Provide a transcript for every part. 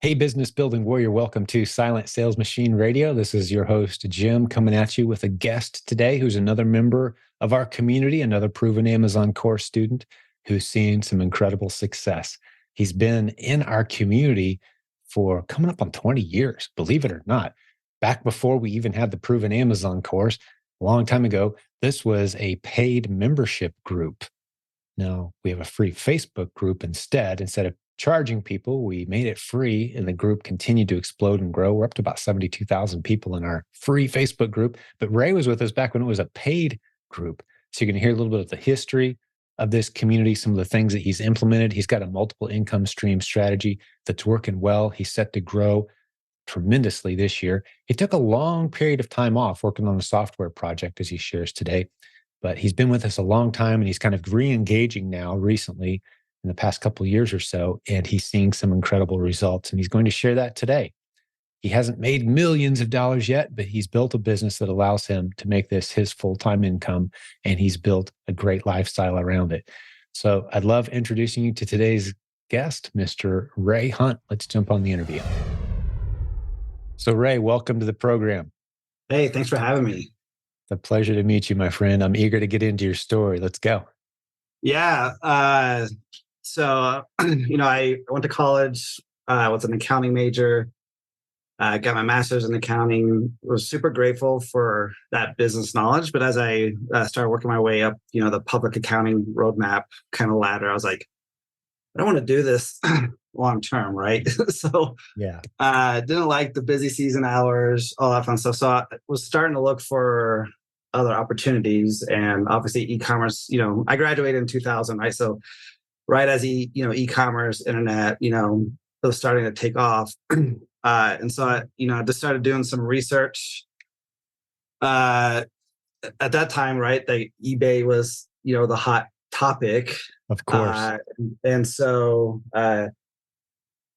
Hey, business building warrior, welcome to Silent Sales Machine Radio. This is your host, Jim, coming at you with a guest today who's another member of our community, another proven Amazon course student who's seen some incredible success. He's been in our community for coming up on 20 years, believe it or not. Back before we even had the proven Amazon course, a long time ago, this was a paid membership group. Now we have a free Facebook group instead. Instead of charging people, we made it free and the group continued to explode and grow. We're up to about 72,000 people in our free Facebook group. But Ray was with us back when it was a paid group. So you're going to hear a little bit of the history of this community, some of the things that he's implemented. He's got a multiple income stream strategy that's working well. He's set to grow tremendously this year. He took a long period of time off working on a software project, as he shares today. But he's been with us a long time and he's kind of re-engaging now recently in the past couple of years or so. And he's seeing some incredible results. And he's going to share that today. He hasn't made millions of dollars yet, but he's built a business that allows him to make this his full-time income. And he's built a great lifestyle around it. So I'd love introducing you to today's guest, Mr. Ray Hunt. Let's jump on the interview. So Ray, welcome to the program. Hey, thanks for having me. It's a pleasure to meet you, my friend. I'm eager to get into your story. Let's go. Yeah. I went to college, was an accounting major, got my master's in accounting, was super grateful for that business knowledge. But as I started working my way up, the public accounting roadmap kind of ladder, I was like, I don't want to do this long term, right? So didn't like the busy season hours, all that fun stuff. So I was starting to look for other opportunities, and obviously e-commerce. I graduated in 2000, right? So right as e-commerce, internet, it was starting to take off, and so I just started doing some research. At that time, right, the eBay was the hot topic, of course, and so I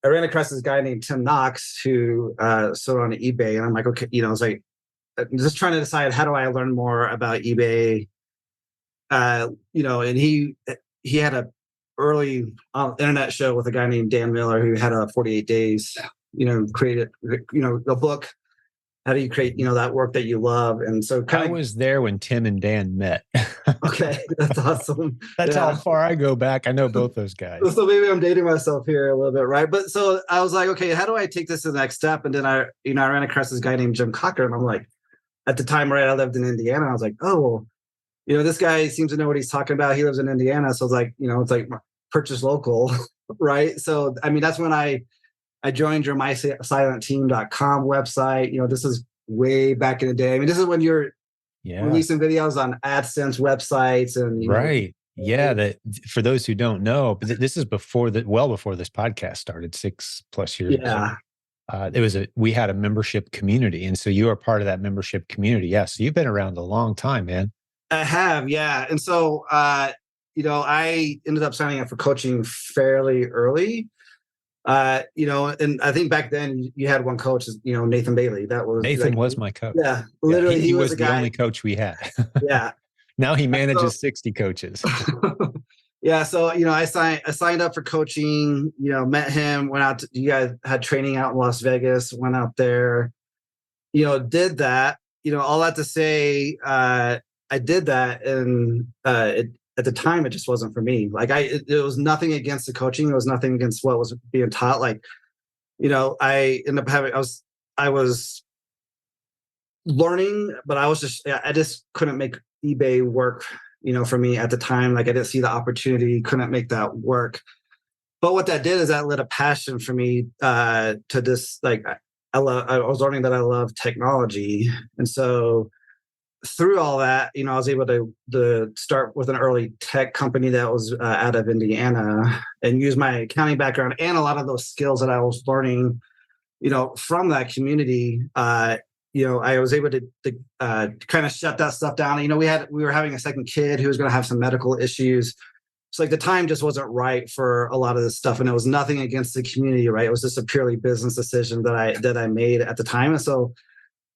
ran across this guy named Tim Knox who sold on eBay, and I'm like, okay, I was like, just trying to decide how do I learn more about eBay, and he had a early internet show with a guy named Dan Miller who had a 48 days, created, a book. How do you create, that work that you love? And so I was there when Tim and Dan met. Okay, that's awesome. That's how far I go back. I know both those guys. So maybe I'm dating myself here a little bit, right? But so I was like, okay, how do I take this to the next step? And then I ran across this guy named Jim Cocker, and I'm like, at the time, right, I lived in Indiana. I was like, oh, well, this guy seems to know what he's talking about. He lives in Indiana. So I was like, it's like purchase local, right? So, that's when I joined your silentjimdotcom website. This is way back in the day. This is when you're releasing videos on AdSense websites and right. Yeah, that for those who don't know, but this is before this podcast started 6+ years ago. We had a membership community, and so you are part of that membership community. Yeah, so you've been around a long time, man. I have, yeah. And so I ended up signing up for coaching fairly early. And I think back then you had one coach, Nathan Bailey. Nathan was my coach. Yeah, literally, he was the only coach we had. Yeah. Now he manages 60 coaches. Yeah, so I signed up for coaching. Met him. Went out. You guys had training out in Las Vegas. Went out there. Did that. All that to say, I did that, and at the time it just wasn't for me. Like it was nothing against the coaching. It was nothing against what was being taught. Like, I ended up having. I was learning, but I just couldn't make eBay work. For me at the time, like I didn't see the opportunity, couldn't make that work. But what that did is that lit a passion for me to just like I was learning that I love technology, and so through all that, I was able to start with an early tech company that was out of Indiana, and use my accounting background and a lot of those skills that I was learning, from that community. I was able to kind of shut that stuff down. We were having a second kid who was going to have some medical issues. So like the time just wasn't right for a lot of this stuff. And it was nothing against the community, right? It was just a purely business decision that I made at the time. And so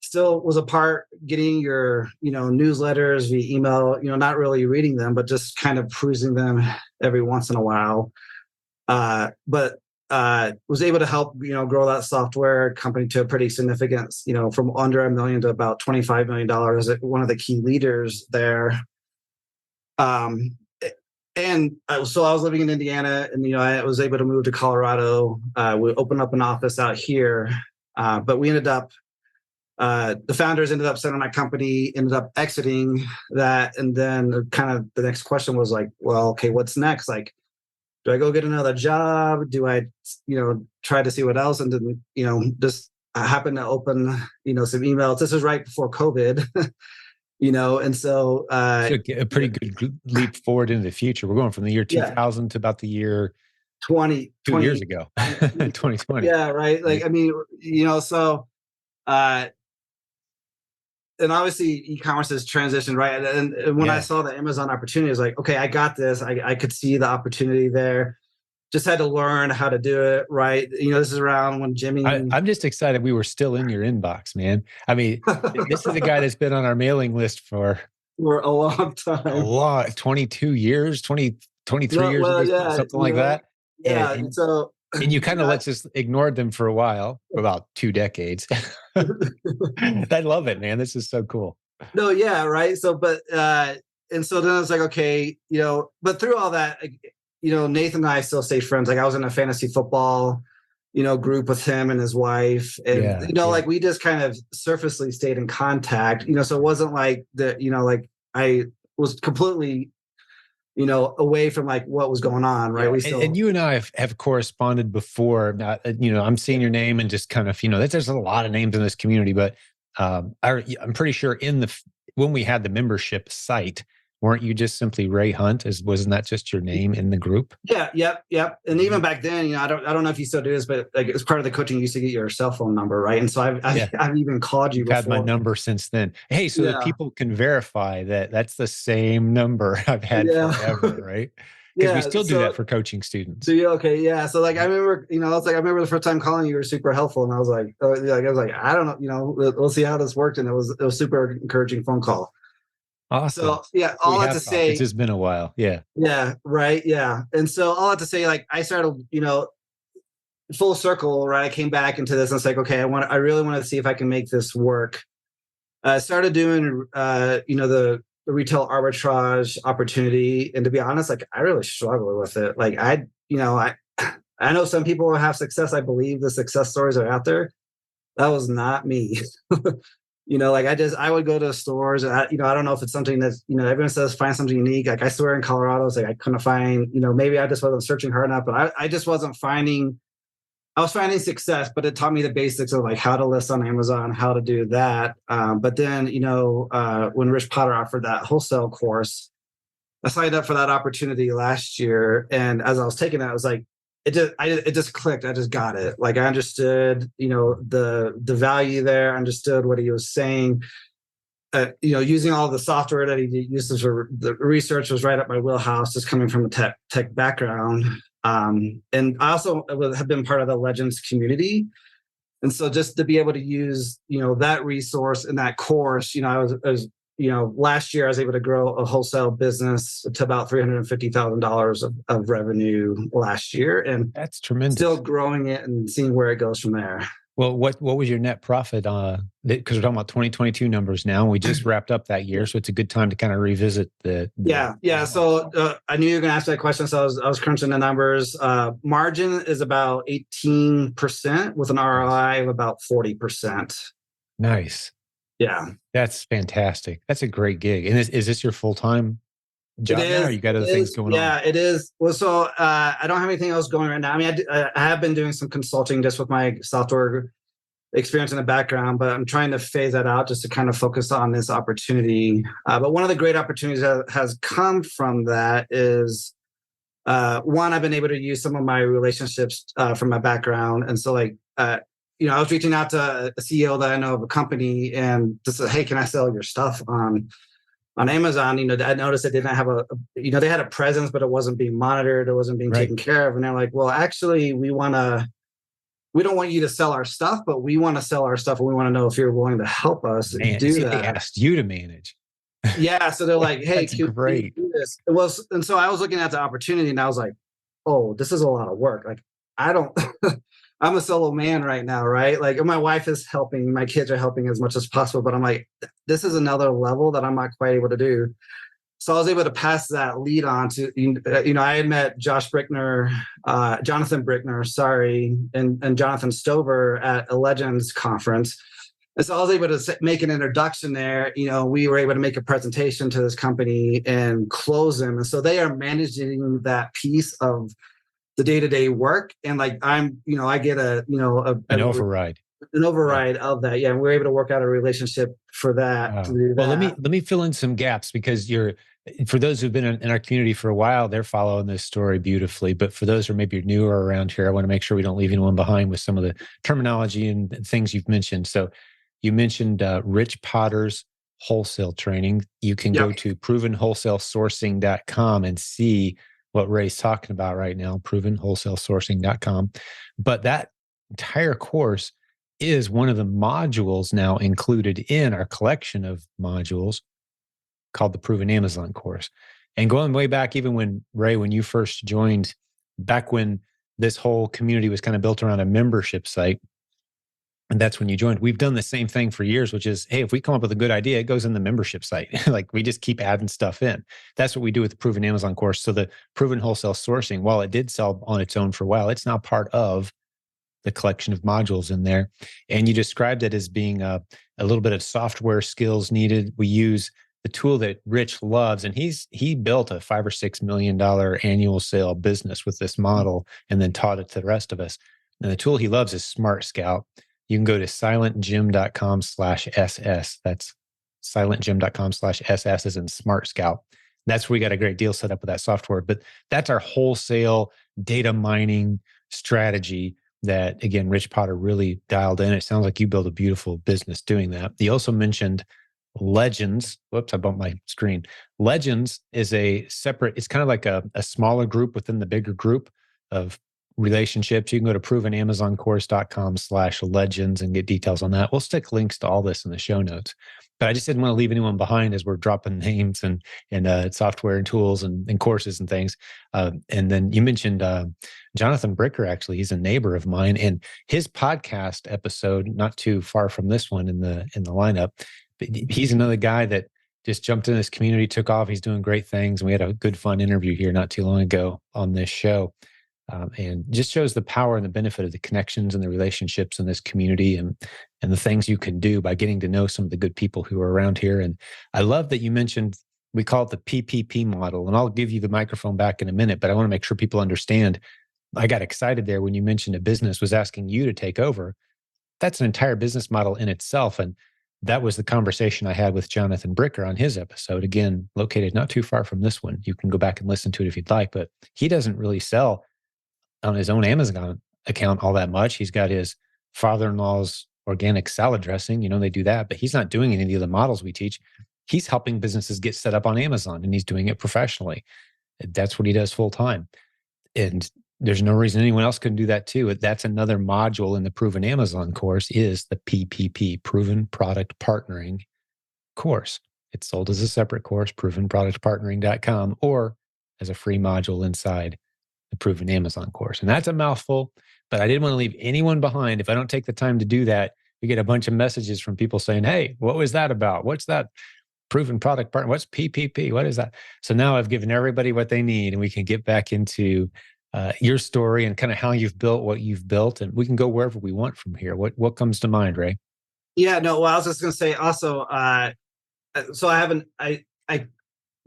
still was a part getting your, newsletters via email, not really reading them, but just kind of perusing them every once in a while. But was able to help, grow that software company to a pretty significant, from under $1 million to about $25 million, one of the key leaders there. So I was living in Indiana, and I was able to move to Colorado. We opened up an office out here, but we ended up the founders ended up selling my company, ended up exiting that, and then kind of the next question was like, well, okay, what's next? Like, do I go get another job? Do I, try to see what else? And then, just I happened to open, some emails. This was right before COVID. And so a pretty good leap forward into the future. We're going from the year 2000 to about the year 20 years ago, 2020. Yeah, right. Like, I mean, so and obviously e-commerce has transitioned, right? And when I saw the Amazon opportunity, I was like, okay, I got this. I could see the opportunity there. Just had to learn how to do it, right? This is around when Jimmy... I'm just excited we were still in your inbox, man. I mean, this is a guy that's been on our mailing list for a long time. 22 years, 23 years, something like that. Yeah. And you kind of let's just ignored them for a while, for about 2 decades. I love it, man. This is so cool. No, yeah, right. So, but and so then I was like, okay, but through all that, Nathan and I still stay friends. Like I was in a fantasy football, group with him and his wife, and like we just kind of surfacely stayed in contact. So it wasn't like that. Like I was completely, away from like what was going on, right? And you and I have corresponded before. I'm seeing your name and just kind of, there's a lot of names in this community, but I'm pretty sure when we had the membership site, weren't you just simply Ray Hunt? Wasn't that just your name in the group? Yeah, yep. And even back then, I don't know if you still do this, but like as part of the coaching, you used to get your cell phone number, right? And so I've even called you. You've had my number since then. Hey, so that people can verify that that's the same number I've had forever, right? Because we still do that for coaching students. Okay, yeah. So like I remember, I remember the first time calling you were super helpful, and I was like, I don't know, we'll see how this worked, and it was super encouraging phone call. Awesome. So all that to say, it's just been a while. Yeah. Yeah. Right. Yeah. And so all that to say, like I started, full circle, right? I came back into this and it's like, okay, I really want to see if I can make this work. I started doing, the retail arbitrage opportunity. And to be honest, like I really struggle with it. Like I know some people will have success. I believe the success stories are out there. That was not me. Like I would go to stores and I don't know if it's something that's, everyone says find something unique. Like I swear in Colorado, it's like I couldn't find, maybe I just wasn't searching hard enough, but I just wasn't finding, I was finding success, but it taught me the basics of like how to list on Amazon, how to do that. But then, when Rich Potter offered that wholesale course, I signed up for that opportunity last year. And as I was taking that, I was like, it just clicked. I just got it. Like I understood, the value there, understood what he was saying. Using all the software that he uses for the research was right up my wheelhouse, just coming from a tech background. And I also have been part of the Legends community. And so just to be able to use, that resource in that course, I was last year I was able to grow a wholesale business to about $350,000 of revenue last year, and that's tremendous. Still growing it and seeing where it goes from there. Well, what was your net profit? Because we're talking about 2022 numbers now. We just wrapped up that year, so it's a good time to kind of revisit the yeah. So I knew you were going to ask that question, so I was crunching the numbers. Margin is about 18% with an ROI of about 40%. Nice. Yeah. That's fantastic. That's a great gig. And is this your full-time job now, or you got other things going on? Yeah, it is. Well, so I don't have anything else going right now. I mean, I have been doing some consulting just with my software experience in the background, but I'm trying to phase that out just to kind of focus on this opportunity. But one of the great opportunities that has come from that is, one, I've been able to use some of my relationships from my background. And so like, I was reaching out to a CEO that I know of a company and just said, hey, can I sell your stuff on Amazon? I noticed they didn't have they had a presence, but it wasn't being monitored. It wasn't being taken care of. And they're like, well, actually, we don't want you to sell our stuff, but we want to sell our stuff. And we want to know if you're willing to help us do that. They asked you to manage. Yeah. So they're like, hey, great. Do this? And so I was looking at the opportunity and I was like, oh, this is a lot of work. Like, I don't, I'm a solo man right now, right? Like my wife is helping, my kids are helping as much as possible, but I'm like, this is another level that I'm not quite able to do. So I was able to pass that lead on to, I had met Jonathan Brickner, sorry, and Jonathan Stover at a Legends conference. And so I was able to make an introduction there. We were able to make a presentation to this company and close them. And so they are managing that piece of the day-to-day work. And like, I get An override. an override of that. Yeah. And we're able to work out a relationship for that. To do well, that. let me fill in some gaps, because for those who've been in our community for a while, they're following this story beautifully. But for those who are maybe newer around here, I want to make sure we don't leave anyone behind with some of the terminology and things you've mentioned. So you mentioned Rich Potter's wholesale training. You can go to provenwholesalesourcing.com and see what Ray's talking about right now, provenwholesalesourcing.com. But that entire course is one of the modules now included in our collection of modules called the Proven Amazon course. And going way back, even when you first joined, back when this whole community was kind of built around a membership site, and that's when you joined, we've done the same thing for years, which is, hey, if we come up with a good idea, it goes in the membership site. Like we just keep adding stuff in. That's what we do with the Proven Amazon course. So the Proven Wholesale Sourcing, while it did sell on its own for a while, it's now part of the collection of modules in there. And you described it as being a little bit of software skills needed. We use the tool that Rich loves, and he built a $5 or $6 million annual sale business with this model and then taught it to the rest of us. And the tool he loves is SmartScout. You can go to silentjim.com/SS. That's silentjim.com/SS as in SmartScout. That's where we got a great deal set up with that software. But that's our wholesale data mining strategy that, again, Rich Potter really dialed in. It sounds like you built a beautiful business doing that. You also mentioned Legends. Whoops, I bumped my screen. Legends is a separate, it's kind of like a smaller group within the bigger group of relationships. You can go to provenamazoncourse.com/legends and get details on that. We'll stick links to all this in the show notes. But I just didn't want to leave anyone behind as we're dropping names and software and tools and courses and things. And then you mentioned Jonathan Bricker. Actually, he's a neighbor of mine, and his podcast episode, not too far from this one in the lineup. But he's another guy that just jumped in this community, took off. He's doing great things, and we had a good, fun interview here not too long ago on this show. And just shows the power and the benefit of the connections and the relationships in this community, and the things you can do by getting to know some of the good people who are around here. And I love that you mentioned, we call it the PPP model, and I'll give you the microphone back in a minute, but I want to make sure people understand. I got excited there when you mentioned a business was asking you to take over. That's an entire business model in itself. And that was the conversation I had with Jonathan Bricker on his episode, again, located not too far from this one. You can go back and listen to it if you'd like, but he doesn't really sell on his own Amazon account all that much. He's got his father-in-law's organic salad dressing. They do that, but he's not doing any of the models we teach. He's helping businesses get set up on Amazon, and he's doing it professionally. That's what he does full time. And there's no reason anyone else couldn't do that too. That's another module in the Proven Amazon course, is the PPP, Proven Product Partnering course. It's sold as a separate course, provenproductpartnering.com, or as a free module inside the Proven Amazon course. And that's a mouthful, but I didn't want to leave anyone behind. If I don't take the time to do that, we get a bunch of messages from people saying, hey, what was that about? What's that Proven Product Partner? What's PPP? What is that? So now I've given everybody what they need, and we can get back into your story and kind of how you've built what you've built, and we can go wherever we want from here. What comes to mind, Ray? Yeah, no, well, I was just going to say also, so I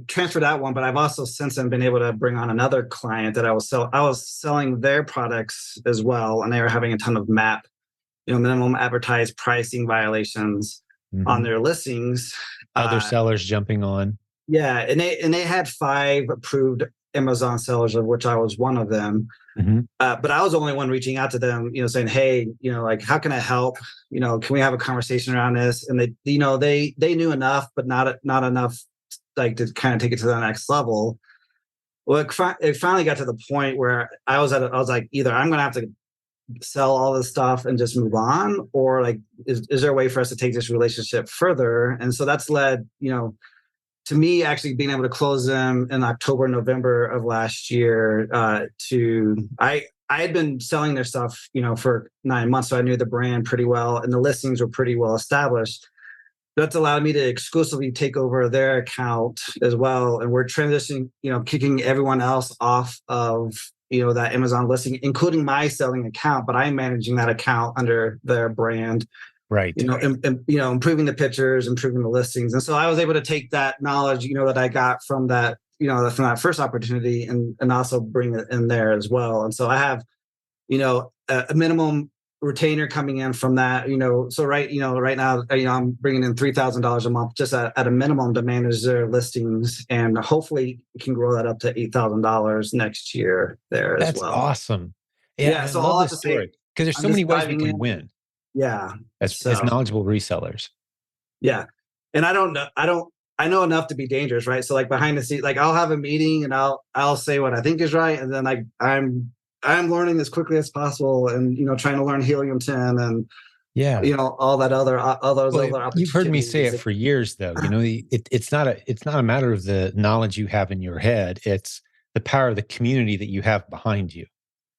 transferred that one, but I've also since then been able to bring on another client that I was selling their products as well. And they were having a ton of minimum advertised pricing violations on their listings. Other sellers jumping on. Yeah. And they had 5 approved Amazon sellers, of which I was one of them. But I was the only one reaching out to them, saying, hey, like, how can I help? Can we have a conversation around this? And they knew enough, but not enough, like, to kind of take it to the next level. Well, it finally got to the point where I was like, either I'm going to have to sell all this stuff and just move on, or like, is there a way for us to take this relationship further? And so that's led, to me actually being able to close them in October, November of last year. I I had been selling their stuff, for 9 months, so I knew the brand pretty well, and the listings were pretty well established. That's allowed me to exclusively take over their account as well, and we're transitioning, kicking everyone else off of that Amazon listing, including my selling account, but I'm managing that account under their brand. Right. Improving the pictures, improving the listings, and so I was able to take that knowledge, that I got from that, from that first opportunity, and also bring it in there as well. And so I have, a minimum retainer coming in from that, so right now, I'm bringing in $3,000 a month just at a minimum to manage their listings, and hopefully we can grow that up to $8,000 next year there as That's well. awesome. Yeah, I so love all I have this to story say, because there's I'm so many just ways we diving can in. win Yeah. as knowledgeable resellers. Yeah. And I know enough to be dangerous, right? So like behind the scenes, like I'll have a meeting and I'll say what I think is right. And then I'm learning as quickly as possible, and, trying to learn Helium 10 and, Yeah. all those other opportunities. You've heard me say it for years, though. It's not a matter of the knowledge you have in your head. It's the power of the community that you have behind you.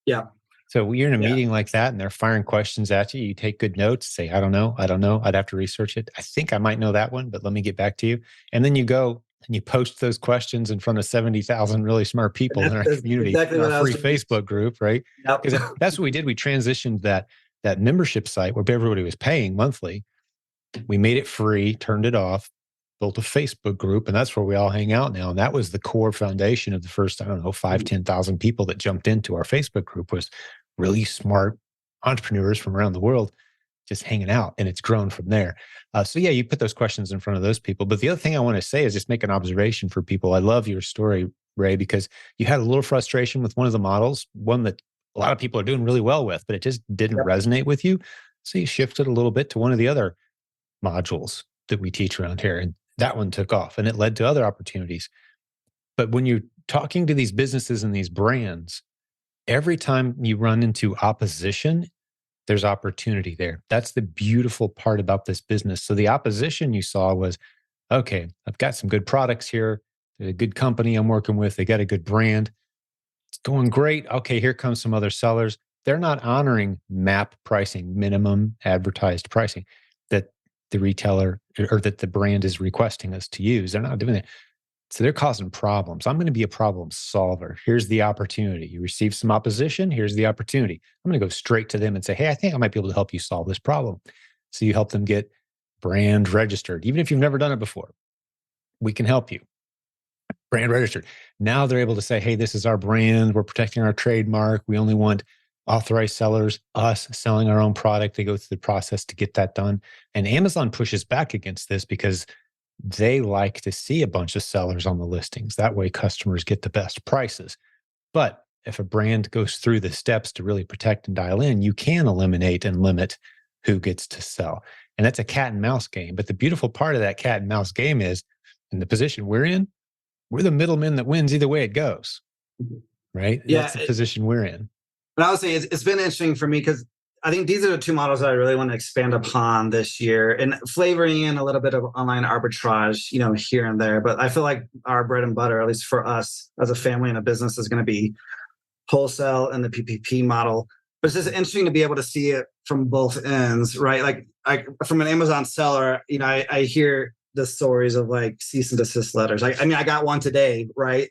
Yeah. So when you're in a Yeah. meeting like that and they're firing questions at you, you take good notes, say, I don't know. I'd have to research it. I think I might know that one, but let me get back to you. And then you go and you post those questions in front of 70,000 really smart people in our That's community, exactly in our what I free was doing. Facebook group, right? Yep. Because that's what we did. We transitioned that membership site where everybody was paying monthly. We made it free, turned it off, built a Facebook group, and that's where we all hang out now. And that was the core foundation of the first, 10,000 people that jumped into our Facebook group was really smart entrepreneurs from around the world just hanging out, and it's grown from there. So yeah, you put those questions in front of those people. But the other thing I want to say is just make an observation for people. I love your story, Ray, because you had a little frustration with one of the models, one that a lot of people are doing really well with, but it just didn't Yep. resonate with you. So you shifted a little bit to one of the other modules that we teach around here. And that one took off and it led to other opportunities. But when you're talking to these businesses and these brands, every time you run into opposition, there's opportunity there. That's the beautiful part about this business. So the opposition you saw was, okay, I've got some good products here. There's a good company I'm working with. They got a good brand. It's going great. Okay, here comes some other sellers. They're not honoring MAP pricing, minimum advertised pricing that the retailer or that the brand is requesting us to use. They're not doing it. So they're causing problems. I'm going to be a problem solver. Here's the opportunity. You receive some opposition. Here's the opportunity. I'm going to go straight to them and say, hey, I think I might be able to help you solve this problem. So you help them get brand registered. Even if you've never done it before, we can help you. Brand registered. Now they're able to say, hey, this is our brand. We're protecting our trademark. We only want authorized sellers, us selling our own product. They go through the process to get that done. And Amazon pushes back against this because they like to see a bunch of sellers on the listings. That way customers get the best prices. But if a brand goes through the steps to really protect and dial in, you can eliminate and limit who gets to sell. And that's a cat and mouse game. But the beautiful part of that cat and mouse game is in the position we're in, we're the middleman that wins either way it goes, right? Yeah. That's the position we're in. But I would say it's been interesting for me because I think these are the two models that I really want to expand upon this year, and flavoring in a little bit of online arbitrage, here and there. But I feel like our bread and butter, at least for us as a family and a business, is going to be wholesale and the PPP model. But it's just interesting to be able to see it from both ends, right? Like from an Amazon seller, I hear the stories of like cease and desist letters. I mean, I got one today, right?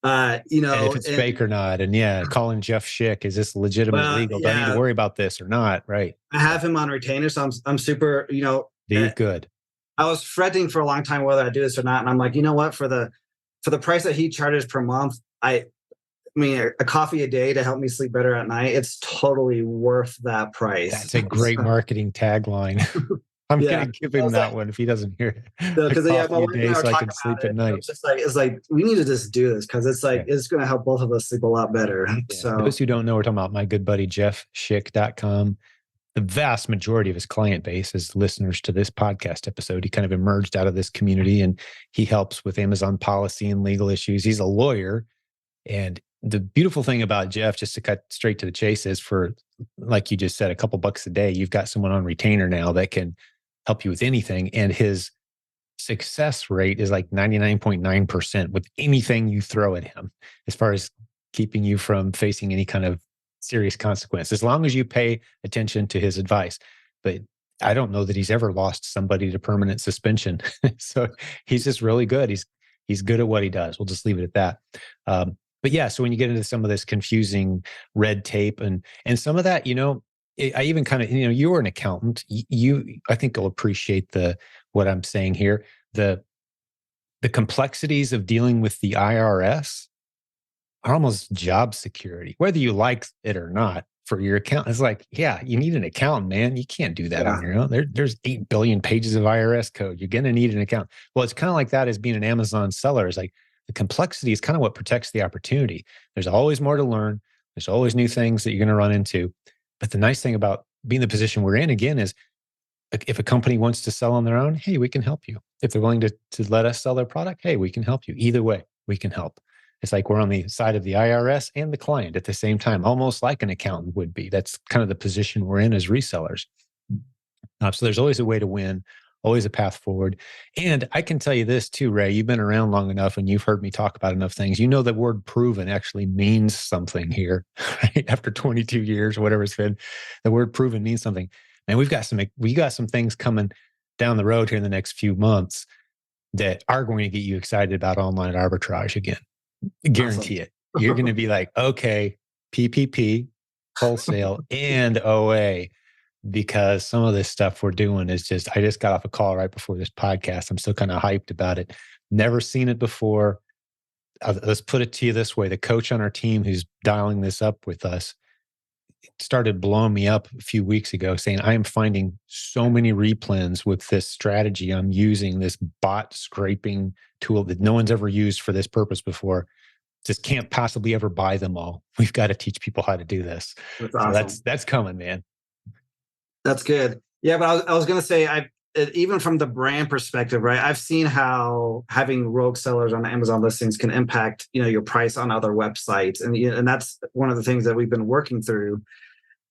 And if it's fake or not. And yeah, calling Jeff Schick, is this legitimate, legal? Do I need to worry about this or not? Right. I have him on retainer, so I'm super, Good. I was fretting for a long time whether I do this or not. And I'm like, you know what, for the price that he charges per month, I mean, a coffee a day to help me sleep better at night, it's totally worth that price. That's a great marketing tagline. I'm going to give him that one if he doesn't hear it. Because my wife and I were so I can sleep at night. It's like we need to just do this because it's like it's going to help both of us sleep a lot better. Yeah. So those who don't know, we're talking about my good buddy jeffschick.com. The vast majority of his client base is listeners to this podcast episode. He kind of emerged out of this community and he helps with Amazon policy and legal issues. He's a lawyer. And the beautiful thing about Jeff, just to cut straight to the chase, is for, like you just said, a couple bucks a day, you've got someone on retainer now that can help you with anything. And his success rate is like 99.9% with anything you throw at him, as far as keeping you from facing any kind of serious consequence, as long as you pay attention to his advice. But I don't know that he's ever lost somebody to permanent suspension. So he's just really good. He's good at what he does. We'll just leave it at that. But yeah, so when you get into some of this confusing red tape and some of that, I even kind of, you're an accountant. I think you'll appreciate what I'm saying here. The complexities of dealing with the IRS are almost job security, whether you like it or not. For your account, it's like, yeah, you need an accountant, man. You can't do that on your own. There's 8 billion pages of IRS code. You're going to need an accountant. Well, it's kind of like that as being an Amazon seller. It's like the complexity is kind of what protects the opportunity. There's always more to learn. There's always new things that you're going to run into. But the nice thing about being the position we're in, again, is if a company wants to sell on their own, hey, we can help you. If they're willing to let us sell their product, hey, we can help you. Either way, we can help. It's like we're on the side of the IRS and the client at the same time, almost like an accountant would be. That's kind of the position we're in as resellers. So there's always a way to win, always a path forward. And I can tell you this too, Ray, you've been around long enough and you've heard me talk about enough things. You know the word proven actually means something here, right? After 22 years or whatever it's been, the word proven means something. And we got some things coming down the road here in the next few months that are going to get you excited about online arbitrage again. Guarantee it. You're going to be like, okay, PPP, wholesale, and OA, because some of this stuff we're doing is I just got off a call right before this podcast. I'm still kind of hyped about it. Never seen it before. Let's put it to you this way. The coach on our team who's dialing this up with us started blowing me up a few weeks ago saying, I am finding so many replens with this strategy I'm using, this bot scraping tool that no one's ever used for this purpose before. Just can't possibly ever buy them all. We've got to teach people how to do this. That's awesome. So that's coming, man. That's good. Yeah, but I was going to say, even from the brand perspective, right? I've seen how having rogue sellers on Amazon listings can impact, your price on other websites, and that's one of the things that we've been working through.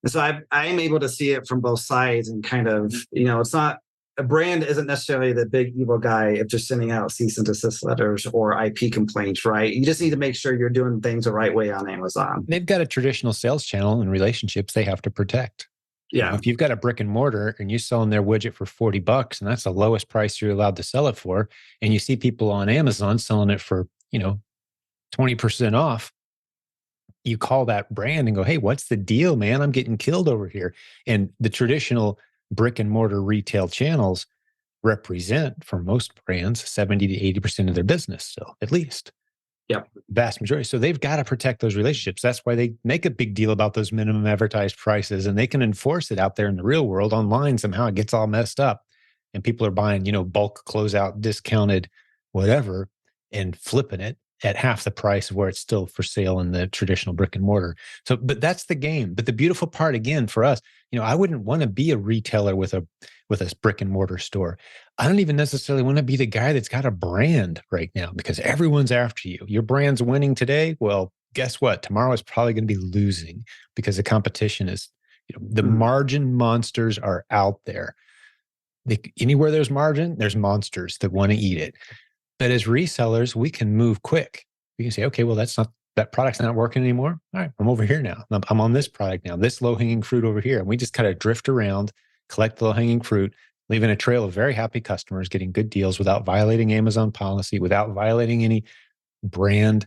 And so I am able to see it from both sides, and kind of, it's not, a brand isn't necessarily the big evil guy if they're sending out cease and desist letters or IP complaints, right? You just need to make sure you're doing things the right way on Amazon. They've got a traditional sales channel and relationships they have to protect. Yeah. If you've got a brick and mortar and you're selling their widget for $40 and that's the lowest price you're allowed to sell it for, and you see people on Amazon selling it for, 20% off, you call that brand and go, hey, what's the deal, man? I'm getting killed over here. And the traditional brick and mortar retail channels represent, for most brands, 70 to 80% of their business still, at least. Yep. Vast majority. So they've got to protect those relationships. That's why they make a big deal about those minimum advertised prices, and they can enforce it out there in the real world. Online, somehow it gets all messed up and people are buying, bulk closeout, discounted, whatever, and flipping it at half the price of where it's still for sale in the traditional brick and mortar. So, but that's the game. But the beautiful part, again, for us, I wouldn't want to be a retailer with a brick and mortar store. I don't even necessarily want to be the guy that's got a brand right now, because everyone's after you. Your brand's winning today. Well, guess what? Tomorrow is probably going to be losing, because the competition is, the margin monsters are out there. Anywhere there's margin, there's monsters that want to eat it. But as resellers, we can move quick. We can say, okay, well, that product's not working anymore. All right, I'm over here now. I'm on this product now, this low-hanging fruit over here. And we just kind of drift around, collect the low-hanging fruit, leaving a trail of very happy customers getting good deals without violating Amazon policy, without violating any brand,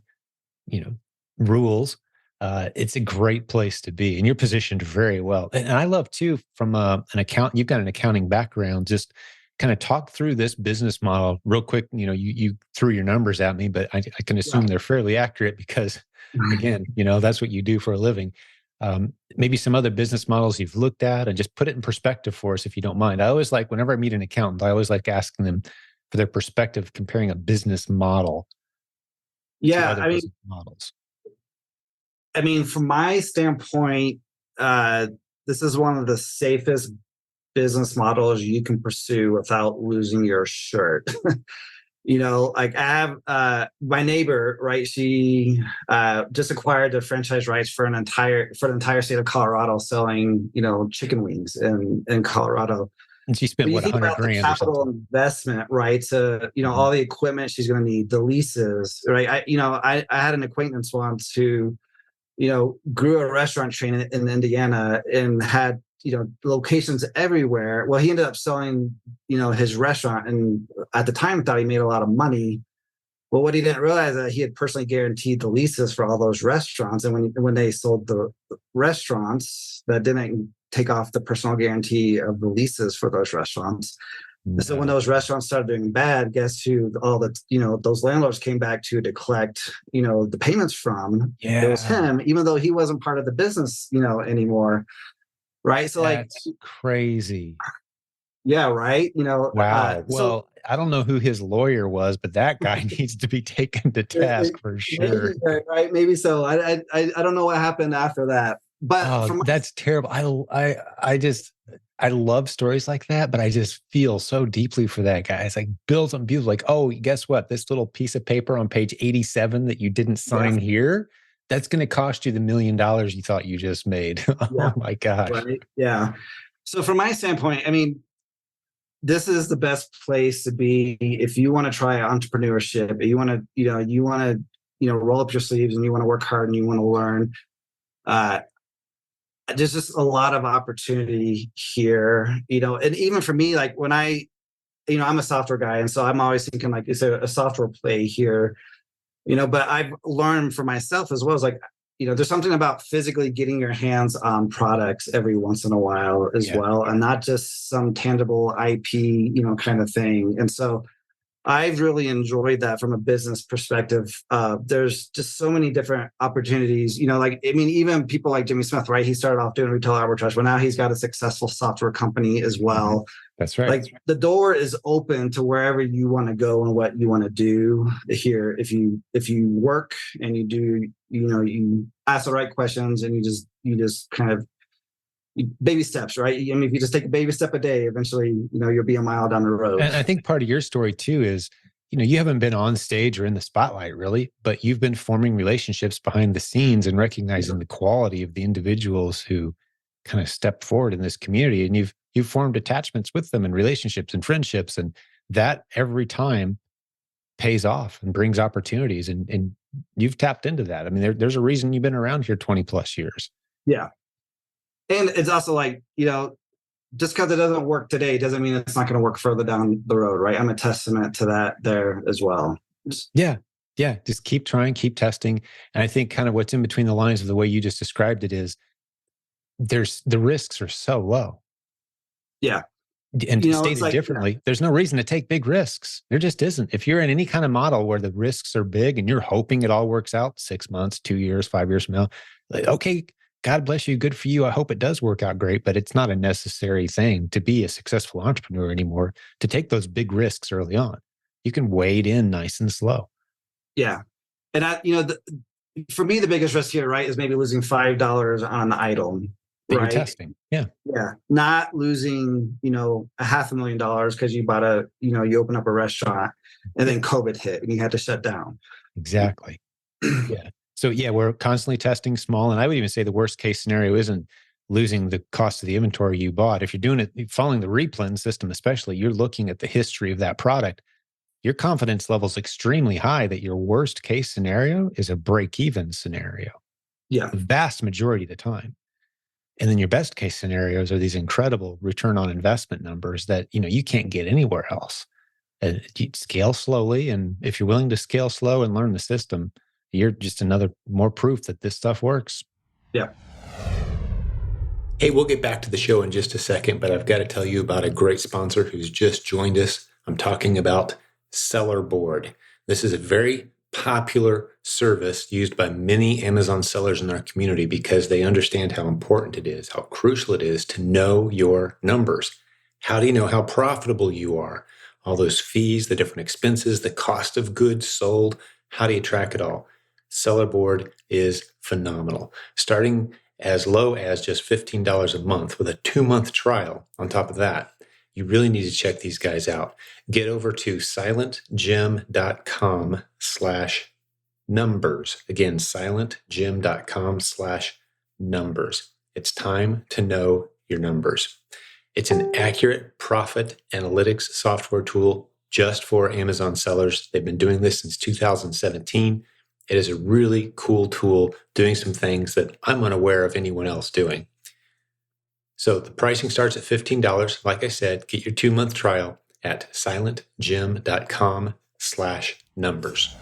rules. It's a great place to be, and you're positioned very well. And I love too, from an account, you've got an accounting background, just kind of talk through this business model real quick. You threw your numbers at me, but I can assume they're fairly accurate because, again, that's what you do for a living. Maybe some other business models you've looked at, and just put it in perspective for us, if you don't mind. I always like, whenever I meet an accountant, I always like asking them for their perspective, comparing a business model to other business models. From my standpoint, this is one of the safest business models you can pursue without losing your shirt. Like I have my neighbor, right? She just acquired the franchise rights for the entire state of Colorado, selling chicken wings in Colorado. And she spent what, $100 grand the capital investment, right? To all the equipment she's going to need, the leases, right? I had an acquaintance once who grew a restaurant chain in Indiana and had, locations everywhere. Well, he ended up selling, his restaurant, and at the time thought he made a lot of money. Well, what he didn't realize that he had personally guaranteed the leases for all those restaurants, and when they sold the restaurants, that didn't take off the personal guarantee of the leases for those restaurants. And so when those restaurants started doing bad, guess who all the, those landlords came back to collect, the payments from? Yeah. It was him, even though he wasn't part of the business, anymore. Right. So that's crazy. Yeah. Right. Wow. Well, I don't know who his lawyer was, but that guy needs to be taken to task for sure. Maybe, right. Maybe so. I don't know what happened after that, but that's terrible. I love stories like that, but I just feel so deeply for that guy. It's like bills on bills. Like, oh, guess what? This little piece of paper on page 87 that you didn't sign here, that's going to cost you the $1 million you thought you just made. Oh my gosh. Right. Yeah. So from my standpoint, I mean, this is the best place to be if you want to try entrepreneurship. You want to, roll up your sleeves and you want to work hard and you want to learn. There's just a lot of opportunity here, and even for me, like when I'm a software guy. And so I'm always thinking like, is there a software play here? But I've learned for myself as well as like, there's something about physically getting your hands on products every once in a while as well, and not just some tangible IP, kind of thing. And so I've really enjoyed that from a business perspective. There's just so many different opportunities, even people like Jimmy Smith, right? He started off doing retail arbitrage, but now he's got a successful software company as well. That's right. Like the door is open to wherever you want to go and what you want to do here. If you work and you do, you ask the right questions and you just kind of baby steps, right? I mean, if you just take a baby step a day, eventually, you'll be a mile down the road. And I think part of your story too is, you haven't been on stage or in the spotlight really, but you've been forming relationships behind the scenes and recognizing the quality of the individuals who kind of step forward in this community. And you've formed attachments with them and relationships and friendships. And that every time pays off and brings opportunities. And you've tapped into that. I mean, there's a reason you've been around here 20 plus years. Yeah. And it's also like, just because it doesn't work today doesn't mean it's not going to work further down the road, right? I'm a testament to that there as well. Yeah. Just keep trying, keep testing. And I think kind of what's in between the lines of the way you just described it is the risks are so low. Yeah. And to state it differently, there's no reason to take big risks. There just isn't. If you're in any kind of model where the risks are big and you're hoping it all works out 6 months, 2 years, 5 years from now, okay, God bless you. Good for you. I hope it does work out great, but it's not a necessary thing to be a successful entrepreneur anymore, to take those big risks early on. You can wade in nice and slow. Yeah. And for me, the biggest risk here, right, is maybe losing $5 on the item. That you're testing. Yeah. Not losing, $500,000 because you bought you open up a restaurant and then COVID hit and you had to shut down. Exactly. Yeah. So we're constantly testing small. And I would even say the worst case scenario isn't losing the cost of the inventory you bought. If you're doing it, following the replen system, especially, you're looking at the history of that product. Your confidence level is extremely high that your worst case scenario is a break-even scenario. Yeah. The vast majority of the time. And then your best case scenarios are these incredible return on investment numbers that, you can't get anywhere else. And you scale slowly. And if you're willing to scale slow and learn the system, you're just another more proof that this stuff works. Yeah. Hey, we'll get back to the show in just a second, but I've got to tell you about a great sponsor who's just joined us. I'm talking about Seller Board. This is a very popular service used by many Amazon sellers in our community because they understand how important it is, how crucial it is to know your numbers. How do you know how profitable you are? All those fees, the different expenses, the cost of goods sold. How do you track it all? Seller Board is phenomenal. Starting as low as just $15 a month with a 2-month trial on top of that. You really need to check these guys out. Get over to silentjim.com/numbers. Again, silentjim.com/numbers. It's time to know your numbers. It's an accurate profit analytics software tool just for Amazon sellers. They've been doing this since 2017. It is a really cool tool doing some things that I'm unaware of anyone else doing. So the pricing starts at $15. Like I said, get your 2-month trial at silentjimdotcom/numbers.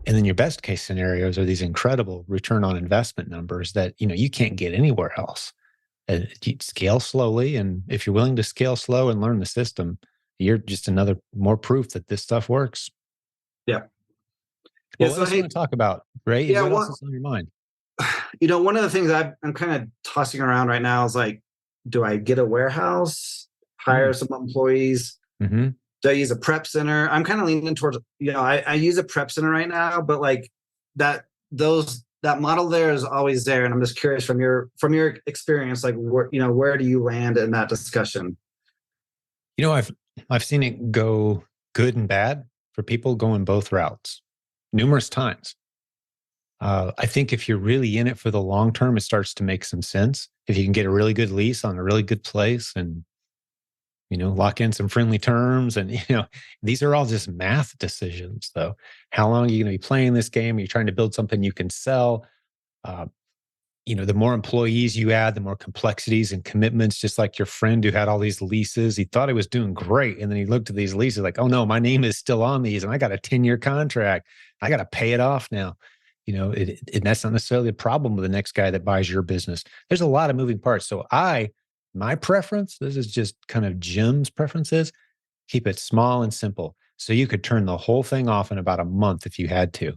And then your best case scenarios are these incredible return on investment numbers that, you can't get anywhere else. And you scale slowly. And if you're willing to scale slow and learn the system, you're just another more proof that this stuff works. Yeah. Well, what else do you want to talk about, Ray? Yeah, what else is on your mind? One of the things I'm kind of tossing around right now is like, do I get a warehouse, hire some employees? Mm-hmm. Do I use a prep center? I'm kind of leaning towards, I use a prep center right now, but like that model there is always there. And I'm just curious from your experience, like where do you land in that discussion? I've seen it go good and bad for people going both routes numerous times. I think if you're really in it for the long term, it starts to make some sense. If you can get a really good lease on a really good place and, lock in some friendly terms. And, these are all just math decisions, though. How long are you going to be playing this game? Are you trying to build something you can sell? The more employees you add, the more complexities and commitments, just like your friend who had all these leases. He thought he was doing great. And then he looked at these leases like, oh no, my name is still on these and I got a 10-year contract. I got to pay it off now. And that's not necessarily a problem with the next guy that buys your business. There's a lot of moving parts. So my preference, this is just kind of Jim's preferences, keep it small and simple. So you could turn the whole thing off in about a month if you had to.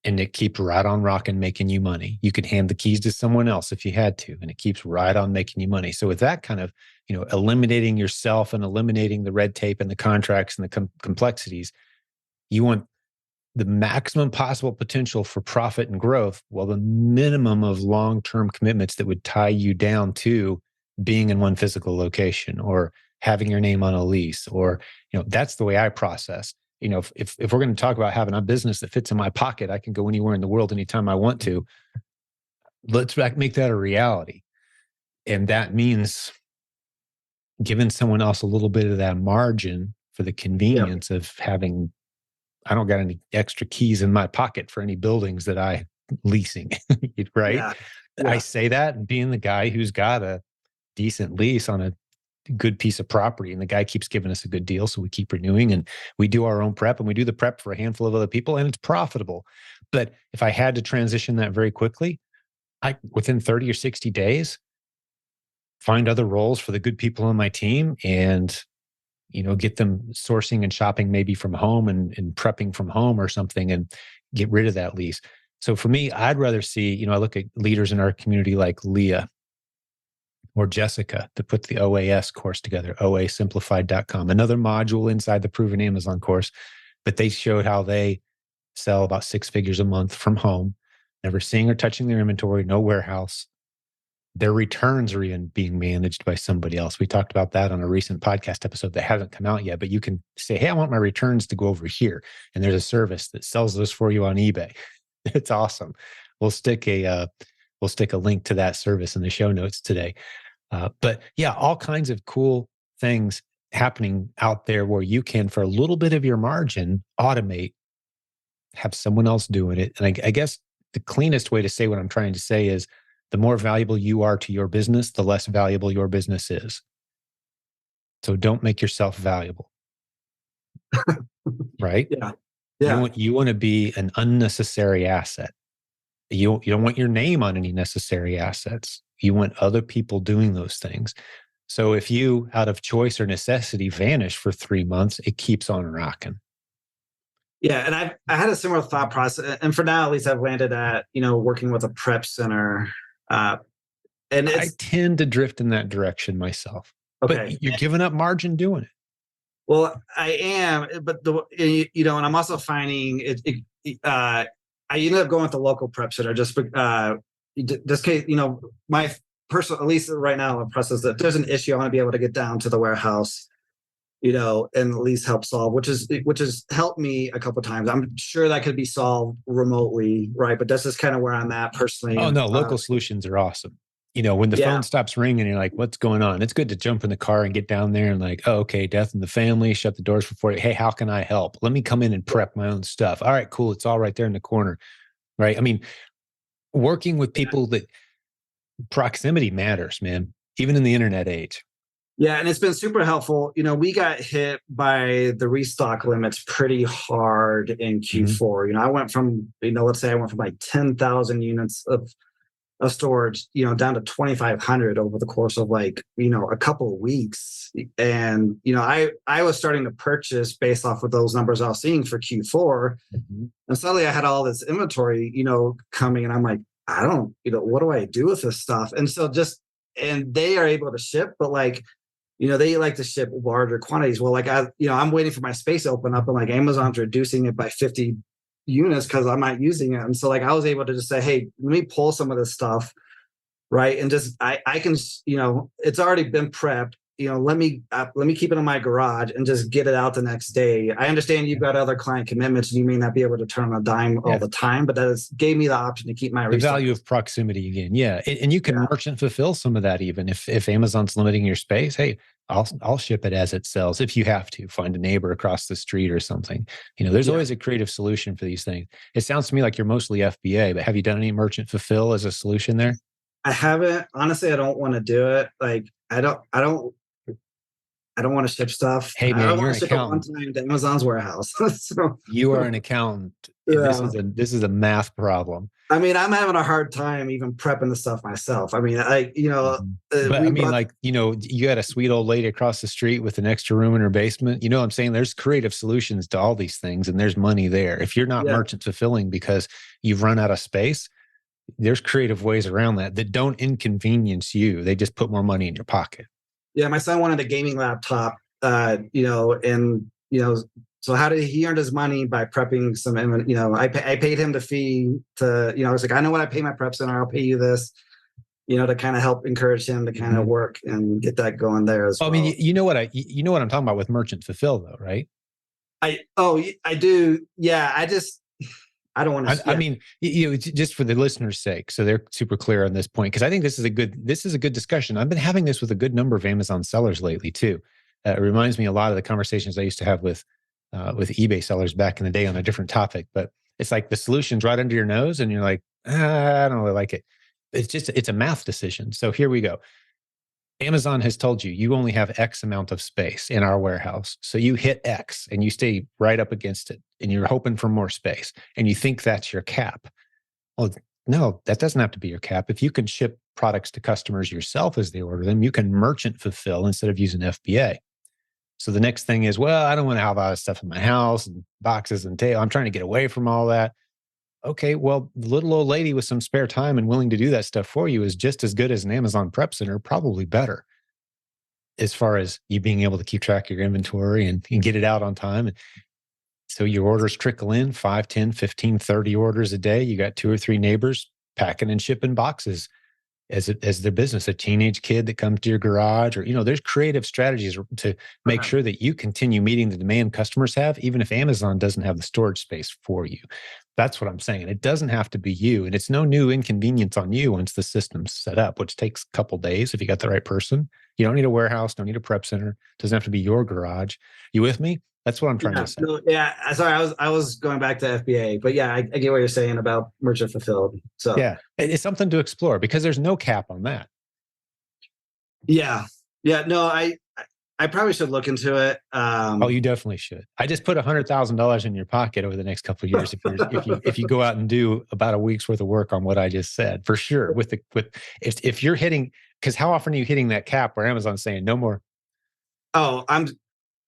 And it keeps right on rocking, making you money. You could hand the keys to someone else if you had to, and it keeps right on making you money. So with that kind of, eliminating yourself and eliminating the red tape and the contracts and the complexities, you want the maximum possible potential for profit and growth, while the minimum of long-term commitments that would tie you down to being in one physical location or having your name on a lease, or, that's the way I process. If we're going to talk about having a business that fits in my pocket, I can go anywhere in the world anytime I want to. Let's make that a reality. And that means giving someone else a little bit of that margin for the convenience of having, I don't got any extra keys in my pocket for any buildings that I leasing, right? Yeah. I say that being the guy who's got a decent lease on a good piece of property, and the guy keeps giving us a good deal, so we keep renewing, and we do our own prep, and we do the prep for a handful of other people, and it's profitable. But if I had to transition that very quickly, within 30 or 60 days, find other roles for the good people on my team and get them sourcing and shopping maybe from home and prepping from home or something, and get rid of that lease. So for me, I'd rather see, I look at leaders in our community like Leah or Jessica that put the OAS course together, oasimplified.com, another module inside the Proven Amazon course. But they showed how they sell about 6 figures a month from home, never seeing or touching their inventory, no warehouse. Their returns are even being managed by somebody else. We talked about that on a recent podcast episode that hasn't come out yet, but you can say, hey, I want my returns to go over here. And there's a service that sells those for you on eBay. It's awesome. We'll stick a link to that service in the show notes today. But yeah, all kinds of cool things happening out there where you can, for a little bit of your margin, automate, have someone else doing it. And I guess the cleanest way to say what I'm trying to say is the more valuable you are to your business, the less valuable your business is. So don't make yourself valuable. Right? Yeah. You want to be an unnecessary asset. You don't want your name on any necessary assets. You want other people doing those things. So if you, out of choice or necessity, vanish for 3 months, it keeps on rocking. Yeah, and I had a similar thought process, and for now, at least, I've landed at working with a prep center, and I tend to drift in that direction myself. Okay, but you're giving up margin doing it. Well, I am, but and I'm also finding it. I ended up going with the local prep center just case. My personal, at least right now, my process that if there's an issue, I want to be able to get down to the warehouse, and at least help solve, which has helped me a couple of times. I'm sure that could be solved remotely, right? But that's just kind of where I'm at personally. Oh no, local solutions are awesome. when the Yeah. phone stops ringing, you're like, what's going on? It's good to jump in the car and get down there and like, oh, okay, death in the family, shut the doors for 40. Hey, how can I help? Let me come in and prep my own stuff. All right, cool. It's all right there in the corner. Right. I mean, working with people that proximity matters, man, even in the internet age. Yeah, and it's been super helpful. We got hit by the restock limits pretty hard in Mhm. Q4. I went from, let's say I went from like 10,000 units of storage, down to 2,500 over the course of like, a couple of weeks. And, I was starting to purchase based off of those numbers I was seeing for Q4. Mhm. And suddenly I had all this inventory, coming, and I'm like, I don't, what do I do with this stuff? And so and they are able to ship, but like, they like to ship larger quantities. Well, like I'm waiting for my space to open up, and like Amazon's reducing it by 50 units because I'm not using it. And so like I was able to just say, hey, let me pull some of this stuff, right? And just I can, it's already been prepped. Let me keep it in my garage and just get it out the next day. I understand you've got other client commitments and you may not be able to turn on a dime all Yeah. the time, but gave me the option to keep my The restock. value of proximity again. Yeah. And you can Yeah. merchant fulfill some of that even if Amazon's limiting your space. Hey, I'll ship it as it sells if you have to find a neighbor across the street or something. There's Yeah. always a creative solution for these things. It sounds to me like you're mostly FBA, but have you done any merchant fulfill as a solution there? I haven't, honestly, I don't want to do it. Like I don't want to ship stuff. Hey I man, don't you're want an to ship it one accountant. time to Amazon's warehouse. So You are an accountant. This yeah. is a math problem. I mean, I'm having a hard time even prepping the stuff myself. I mean, Mhm. But I we mean, bought. like, you got a sweet old lady across the street with an extra room in her basement. You know what I'm saying? There's creative solutions to all these things, and there's money there. If you're not Yeah, merchant fulfilling because you've run out of space, there's creative ways around that don't inconvenience you. They just put more money in your pocket. yeah. My son wanted a gaming laptop. And so how did he earn his money by prepping some? I paid him the fee to. I was like, I know what I pay my prep center. I'll pay you this. To kind of help encourage him to kind of Mhm. work and get that going there as I mean, well. you know what I'm talking about with merchant fulfill though, right? I do. Yeah, I don't want to. I Yeah. mean, just for the listeners' sake, so they're super clear on this point, because I think this is a good discussion. I've been having this with a good number of Amazon sellers lately too. It reminds me a lot of the conversations I used to have with eBay sellers back in the day on a different topic. But it's like the solution's right under your nose, and you're like, I don't really like it. It's a math decision. So here we go. Amazon has told you you only have X amount of space in our warehouse. So you hit X and you stay right up against it and you're hoping for more space and you think that's your cap. Well, no, that doesn't have to be your cap. If you can ship products to customers yourself as they order them, you can merchant fulfill instead of using FBA. So the next thing is, well, I don't want to have a lot of stuff in my house and boxes and tail. I'm trying to get away from all that. Okay, well, the little old lady with some spare time and willing to do that stuff for you is just as good as an Amazon prep center, probably better as far as you being able to keep track of your inventory and get it out on time. So your orders trickle in 5, 10, 15, 30 orders a day. You got 2 or 3 neighbors packing and shipping boxes as their business, a teenage kid that comes to your garage, or, there's creative strategies to make Okay. sure that you continue meeting the demand customers have, even if Amazon doesn't have the storage space for you. That's what I'm saying. It doesn't have to be you. And it's no new inconvenience on you once the system's set up, which takes a couple days if you got the right person. You don't need a warehouse, don't need a prep center. It doesn't have to be your garage. You with me? That's what I'm trying to Yeah. say. No, yeah. Sorry, I was going back to FBA, but yeah, I get what you're saying about merchant fulfilled. So Yeah. It's something to explore because there's no cap on that. yeah, yeah. No, I probably should look into it. Oh, you definitely should. I just put $100,000 in your pocket over the next couple of years if you go out and do about a week's worth of work on what I just said, for sure. If you're hitting, because how often are you hitting that cap where Amazon's saying no more Oh,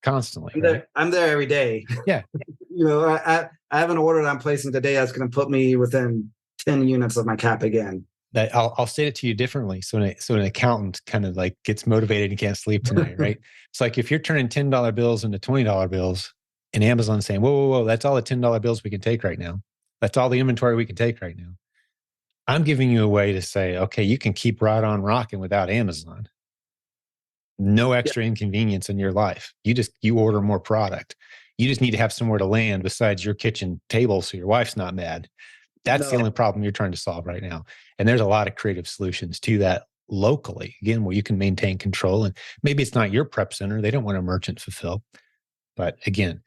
constantly, I'm right? there. I'm there every day. Yeah. I have an order that I'm placing today that's going to put me within 10 units of my cap again. That I'll say it to you differently. So an accountant kind of like gets motivated and can't sleep tonight, right? It's like if you're turning $10 bills into $20 bills, and Amazon's saying, whoa, whoa, whoa, that's all the $10 bills we can take right now. That's all the inventory we can take right now. I'm giving you a way to say, okay, you can keep right on rocking without Amazon. No Yeah. extra inconvenience in your life. You order more product. You just need to have somewhere to land besides your kitchen table so your wife's not mad. That's the No. only problem you're trying to solve right now. And there's a lot of creative solutions to that locally, again, where you can maintain control. And maybe it's not your prep center. They don't want a merchant fulfill. But again,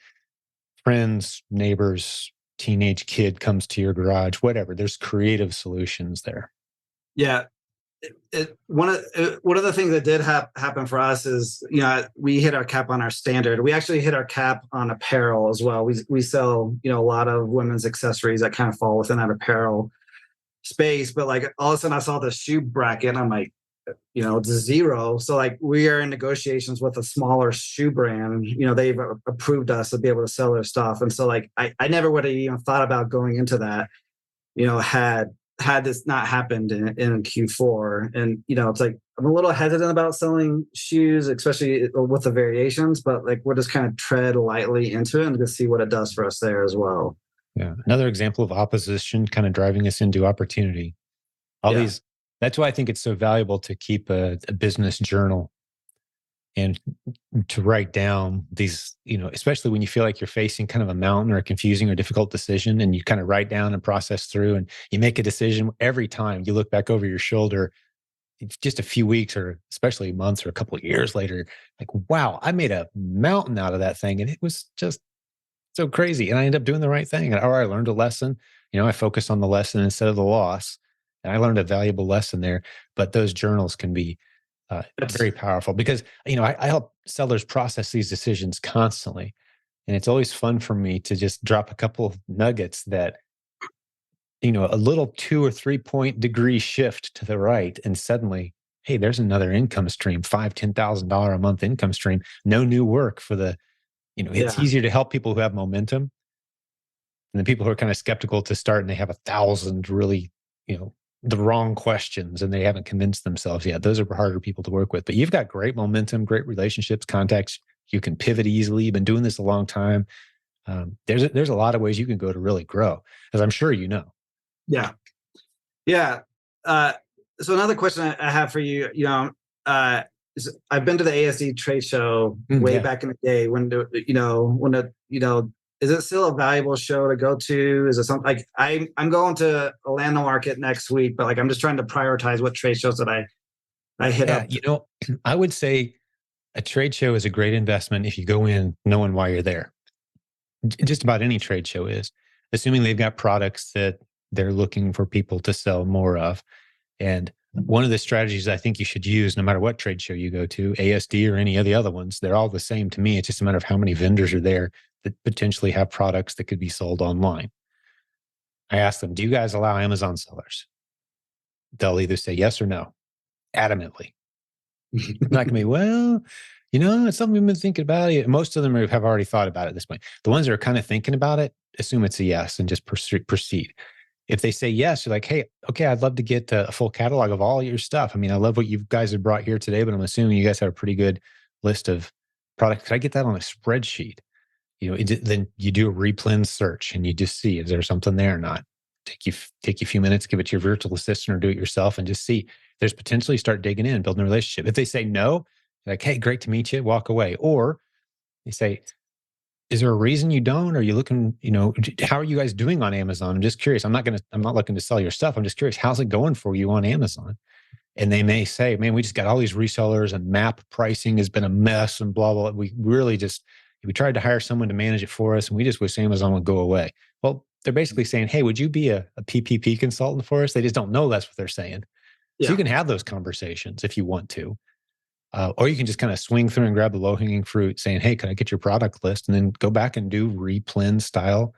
friends, neighbors, teenage kid comes to your garage, whatever. There's creative solutions there. Yeah. One of the things that did happen for us is, we hit our cap on our standard. We actually hit our cap on apparel as well. We sell, a lot of women's accessories that kind of fall within that apparel space. But like all of a sudden I saw the shoe bracket and I'm like, it's a zero. So like we are in negotiations with a smaller shoe brand. They've approved us to be able to sell their stuff. And so like I never would have even thought about going into that, had this not happened in Q4. And, it's like, I'm a little hesitant about selling shoes, especially with the variations, but like we'll just kind of tread lightly into it and just see what it does for us there as well. Yeah. Another example of opposition kind of driving us into opportunity. That's why I think it's so valuable to keep a business journal and to write down these, especially when you feel like you're facing kind of a mountain or a confusing or difficult decision, and you kind of write down and process through and you make a decision. Every time you look back over your shoulder, just a few weeks or especially months or a couple of years later, like, wow, I made a mountain out of that thing. And it was just so crazy. And I ended up doing the right thing. Or I learned a lesson. I focused on the lesson instead of the loss. And I learned a valuable lesson there. But those journals can be very powerful because, I help sellers process these decisions constantly. And it's always fun for me to just drop a couple of nuggets that, a little 2 or 3 point degree shift to the right. And suddenly, hey, there's another income stream, $5,000-$10,000 a month income stream. No new work for the, it's easier to help people who have momentum and the people who are kind of skeptical to start and they have 1,000 really, the wrong questions and they haven't convinced themselves yet. Those are harder people to work with. But you've got great momentum, great relationships, contacts. You can pivot easily. You've been doing this a long time. There's a lot of ways you can go to really grow, as I'm sure you know. Yeah. Yeah. So another question I have for you, I've been to the ASD trade show way back in the day is it still a valuable show to go to? Is it something like I'm going to Orlando Market next week, but like I'm just trying to prioritize what trade shows that I hit up. I would say a trade show is a great investment if you go in knowing why you're there. Just about any trade show is, assuming they've got products that they're looking for people to sell more of. And one of the strategies I think you should use, no matter what trade show you go to, ASD or any of the other ones, they're all the same to me. It's just a matter of how many vendors are there that potentially have products that could be sold online. I ask them, do you guys allow Amazon sellers? They'll either say yes or no, adamantly. Not gonna be, well, it's something we've been thinking about. Most of them have already thought about it at this point. The ones that are kind of thinking about it, assume it's a yes and just proceed. If they say yes, you're like, hey, okay, I'd love to get a full catalog of all your stuff. I mean, I love what you guys have brought here today, but I'm assuming you guys have a pretty good list of products. Could I get that on a spreadsheet? Then you do a replen search and you just see, is there something there or not? Take you a few minutes, give it to your virtual assistant or do it yourself and just see. There's potentially start digging in, building a relationship. If they say no, like, hey, great to meet you, walk away. Or they say, is there a reason you don't? Are you looking, how are you guys doing on Amazon? I'm just curious. I'm not looking to sell your stuff. I'm just curious, how's it going for you on Amazon? And they may say, man, we just got all these resellers and map pricing has been a mess and blah, blah. We tried to hire someone to manage it for us and we just wish Amazon would go away. Well, they're basically saying, hey, would you be a PPP consultant for us? They just don't know that's what they're saying. So you can have those conversations if you want to. Or you can just kind of swing through and grab the low-hanging fruit saying, hey, can I get your product list? And then go back and do replen style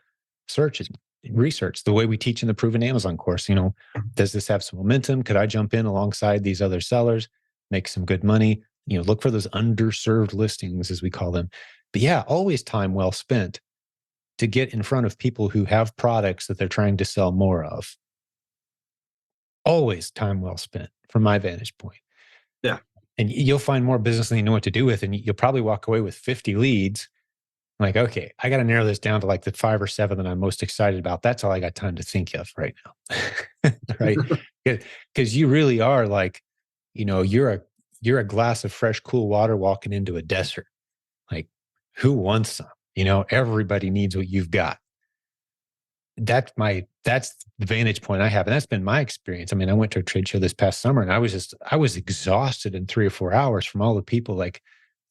searches, research, the way we teach in the Proven Amazon course. Does this have some momentum? Could I jump in alongside these other sellers, make some good money? Look for those underserved listings, as we call them. But yeah, always time well spent to get in front of people who have products that they're trying to sell more of. Always time well spent from my vantage point. Yeah. And you'll find more business than you know what to do with. And you'll probably walk away with 50 leads. Like, okay, I got to narrow this down to like the 5 or 7 that I'm most excited about. That's all I got time to think of right now. Right. Because you really are like, you're a glass of fresh, cool water walking into a desert. Like, who wants some? Everybody needs what you've got. that's the vantage point I have. And that's been my experience. I mean, I went to a trade show this past summer and I was exhausted in 3 or 4 hours from all the people. Like,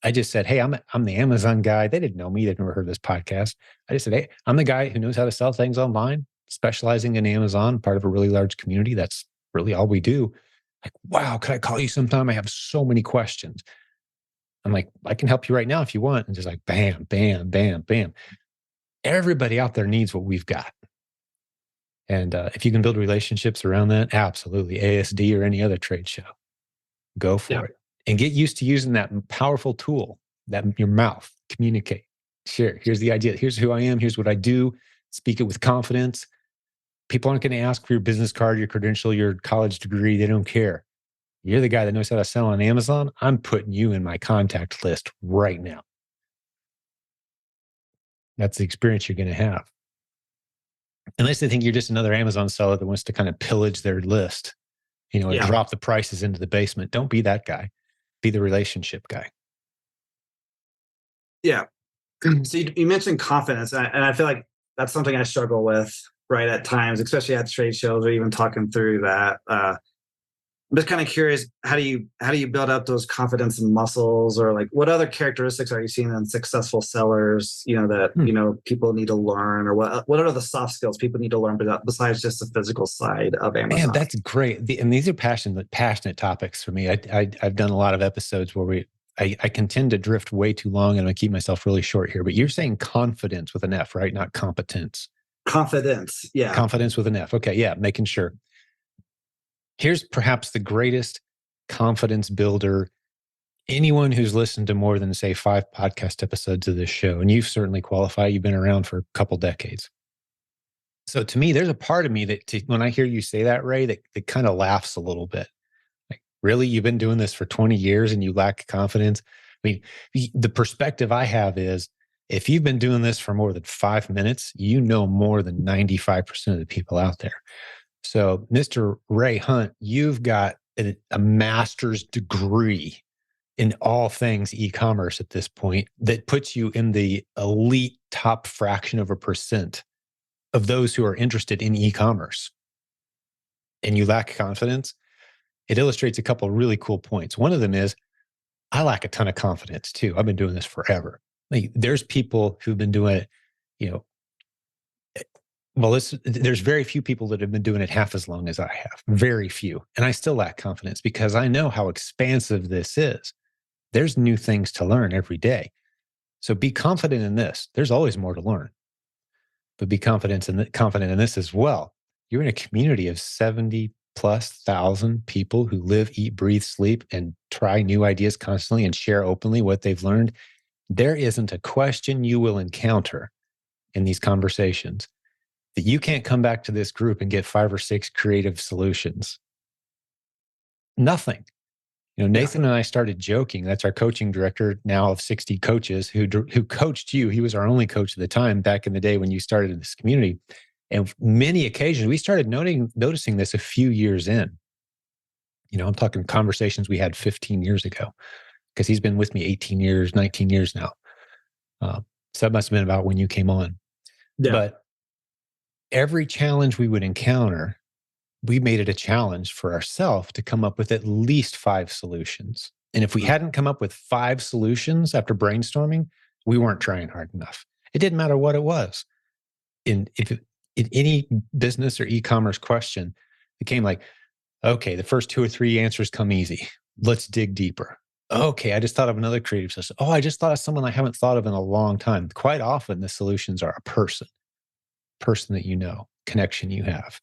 I just said, hey, I'm the Amazon guy. They didn't know me. They'd never heard of this podcast. I just said, hey, I'm the guy who knows how to sell things online, specializing in Amazon, part of a really large community. That's really all we do. Like, wow, could I call you sometime? I have so many questions. I'm like, I can help you right now if you want. And just like, bam, bam, bam, bam. Everybody out there needs what we've got. And if you can build relationships around that, absolutely. ASD or any other trade show, go for it. And get used to using that powerful tool, that your mouth, communicate, share. Here's the idea. Here's who I am. Here's what I do. Speak it with confidence. People aren't going to ask for your business card, your credential, your college degree. They don't care. You're the guy that knows how to sell on Amazon. I'm putting you in my contact list right now. That's the experience you're going to have. Unless they think you're just another Amazon seller that wants to kind of pillage their list, and drop the prices into the basement. Don't be that guy. Be the relationship guy. Yeah. So you mentioned confidence, and I feel like that's something I struggle with, right, at times, especially at trade shows or even talking through that. I'm just kind of curious, how do you build up those confidence muscles, or like what other characteristics are you seeing in successful sellers, that people need to learn, or what are the soft skills people need to learn besides just the physical side of Amazon? Man, that's great. And these are passionate topics for me. I've done a lot of episodes where I can tend to drift way too long, and I keep myself really short here. But you're saying confidence with an F, right? Not competence. Confidence, yeah. Confidence with an F. Okay, yeah, making sure. Here's perhaps the greatest confidence builder. Anyone who's listened to more than, say, 5 podcast episodes of this show, and you've certainly qualified, you've been around for a couple decades. So to me, there's a part of me that when I hear you say that, Ray, that kind of laughs a little bit. Like, really? You've been doing this for 20 years and you lack confidence? I mean, the perspective I have is, if you've been doing this for more than 5 minutes, you know more than 95% of the people out there. So, Mr. Ray Hunt, you've got a master's degree in all things e-commerce at this point that puts you in the elite top fraction of a percent of those who are interested in e-commerce. And you lack confidence. It illustrates a couple of really cool points. One of them is, I lack a ton of confidence too. I've been doing this forever. Like, there's people who've been doing it, there's very few people that have been doing it half as long as I have. Very few. And I still lack confidence because I know how expansive this is. There's new things to learn every day. So be confident in this. There's always more to learn. But be confident in this as well. You're in a community of 70,000+ people who live, eat, breathe, sleep, and try new ideas constantly and share openly what they've learned. There isn't a question you will encounter in these conversations that you can't come back to this group and get 5 or 6 creative solutions. Nothing. Nathan and I started joking. That's our coaching director now of 60 coaches who coached you. He was our only coach at the time back in the day when you started in this community. And many occasions, we started noticing this a few years in. I'm talking conversations we had 15 years ago, because he's been with me 18 years, 19 years now. So that must have been about when you came on. Yeah. But every challenge we would encounter, we made it a challenge for ourselves to come up with at least 5 solutions. And if we hadn't come up with 5 solutions after brainstorming, we weren't trying hard enough. It didn't matter what it was. In any business or e-commerce question, it came like, okay, the first 2 or 3 answers come easy. Let's dig deeper. Okay, I just thought of another creative system. Oh, I just thought of someone I haven't thought of in a long time. Quite often, the solutions are a person that connection you have.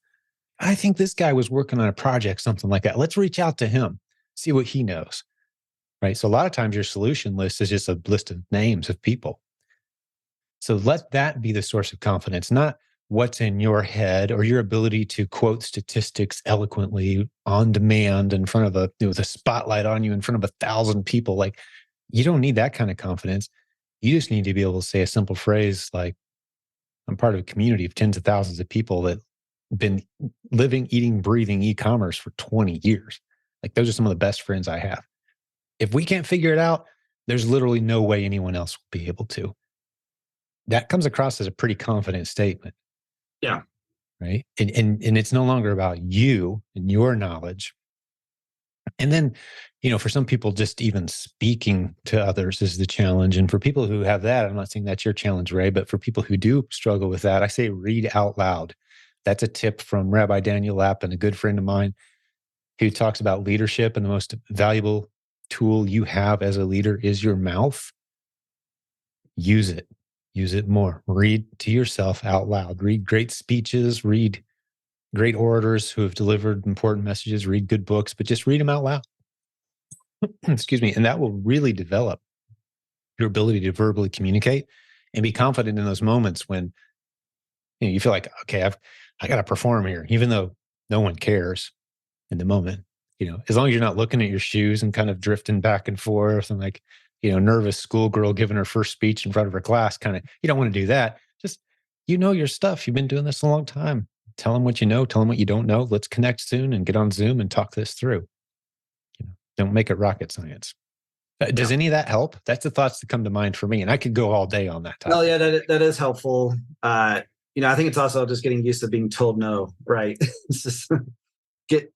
I think this guy was working on a project, something like that. Let's reach out to him, see what he knows, right? So a lot of times your solution list is just a list of names of people. So let that be the source of confidence, not what's in your head or your ability to quote statistics eloquently on demand in front of with a spotlight on you in front of 1,000 people. Like, you don't need that kind of confidence. You just need to be able to say a simple phrase like, I'm part of a community of tens of thousands of people that been living, eating, breathing e-commerce for 20 years. Like, those are some of the best friends I have. If we can't figure it out, there's literally no way anyone else will be able to. That comes across as a pretty confident statement. Yeah. right? And it's no longer about you and your knowledge. And then, for some people, just even speaking to others is the challenge. And for people who have that, I'm not saying that's your challenge, Ray, but for people who do struggle with that, I say read out loud. That's a tip from Rabbi Daniel Lapin, a good friend of mine, who talks about leadership, and the most valuable tool you have as a leader is your mouth. Use it. Use it more. Read to yourself out loud. Read great speeches. Read great orators who have delivered important messages. Read good books, but just read them out loud. Excuse me. And that will really develop your ability to verbally communicate and be confident in those moments when you feel like, okay, I got to perform here, even though no one cares in the moment. As long as you're not looking at your shoes and kind of drifting back and forth and like, nervous schoolgirl giving her first speech in front of her class, kind of, you don't want to do that. Just, your stuff. You've been doing this a long time. Tell them what you know, tell them what you don't know. Let's connect soon and get on Zoom and talk this through. Don't make it rocket science. Does any of that help? That's the thoughts that come to mind for me. And I could go all day on that topic. Well, yeah, that is helpful. I think it's also just getting used to being told no, right? It's just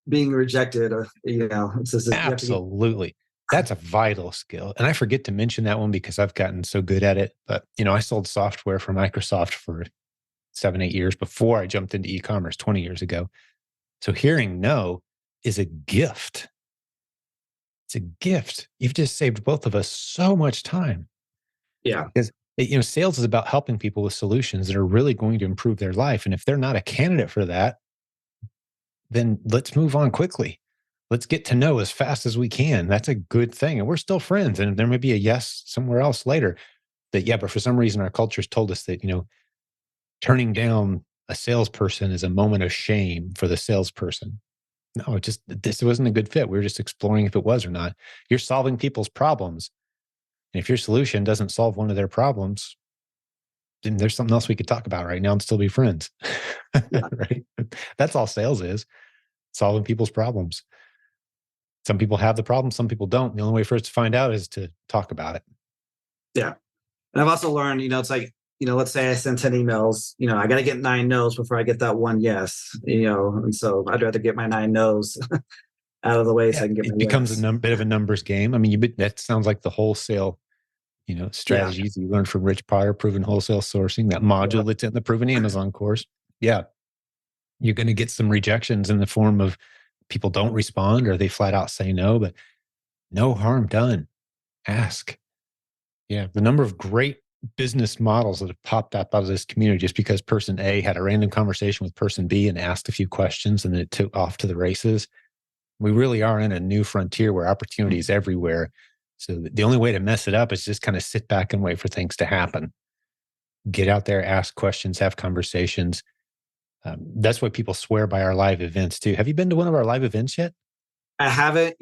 being rejected. It's just absolutely. That's a vital skill. And I forget to mention that one because I've gotten so good at it. But, I sold software for Microsoft for 7-8 years before I jumped into e-commerce 20 years ago. So hearing no is a gift. It's a gift. You've just saved both of us so much time. Yeah. Because, sales is about helping people with solutions that are really going to improve their life. And if they're not a candidate for that, then let's move on quickly. Let's get to know as fast as we can. That's a good thing. And we're still friends. And there may be a yes somewhere else later that, but for some reason, our culture's told us that, turning down a salesperson is a moment of shame for the salesperson. No, this wasn't a good fit. We were just exploring if it was or not. You're solving people's problems. And if your solution doesn't solve one of their problems, then there's something else we could talk about right now and still be friends. Yeah. Right? That's all sales is, solving people's problems. Some people have the problem, some people don't. The only way for us to find out is to talk about it. Yeah. And I've also learned, it's like, let's say I send 10 emails, I got to get 9 no's before I get that one yes, and so I'd rather get my 9 no's out of the way so I can get my yes. It becomes a bit of a numbers game. I mean, that sounds like the wholesale, strategies you learned from Rich Pryor, Proven Wholesale Sourcing, that module that's in the Proven Amazon course. Yeah. You're going to get some rejections in the form of people don't respond or they flat out say no, but no harm done. Ask. Yeah. The number of great business models that have popped up out of this community just because person A had a random conversation with person B and asked a few questions and it took off to the races. We really are in a new frontier where opportunity is everywhere. So the only way to mess it up is just kind of sit back and wait for things to happen. Get out there, ask questions, have conversations. That's why people swear by our live events too. Have you been to one of our live events yet? I haven't.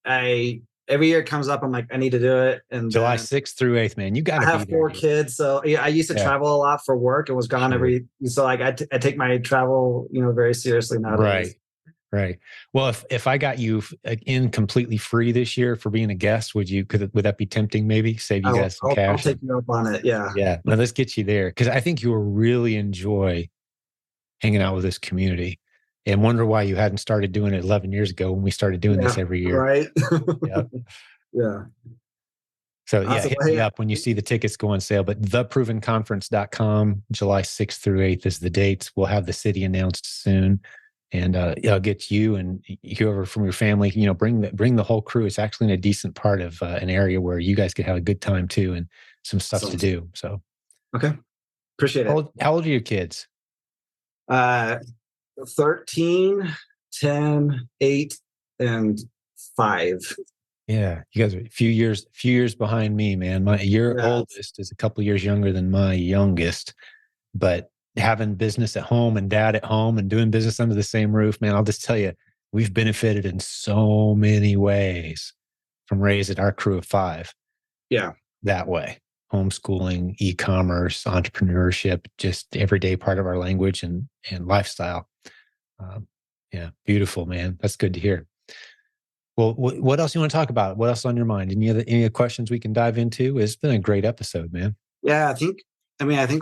I every year it comes up. I'm like, I need to do it. And July 6th through 8th, man, you got to be there. I have 4 kids, so I used to travel a lot for work and was gone so like I take my travel, very seriously nowadays. Right. Well, if I got you in completely free this year for being a guest, would that be tempting? Maybe save you guys some cash. I'll take you up on it. Yeah. Yeah. Now let's get you there because I think you will really enjoy hanging out with this community, and wonder why you hadn't started doing it 11 years ago when we started doing this every year. Right. Yep. Yeah. So hit me up when you see the tickets go on sale. But theprovenconference.com, July 6th through 8th is the dates. We'll have the city announced soon. And I'll get you and whoever from your family, bring the whole crew. It's actually in a decent part of an area where you guys could have a good time too, and some stuff to do. So, okay, appreciate it. How old are your kids? 13, 10, 8, and 5. Yeah, you guys are a few years behind me, man. Your oldest is a couple years younger than my youngest, but having business at home and dad at home and doing business under the same roof, man, I'll just tell you, we've benefited in so many ways from raising our crew of 5. Yeah. That way. Homeschooling, e-commerce, entrepreneurship, just everyday part of our language and lifestyle. Yeah, beautiful, man. That's good to hear. Well, what else you want to talk about? What else on your mind? Any other questions we can dive into? It's been a great episode, man. Yeah, I think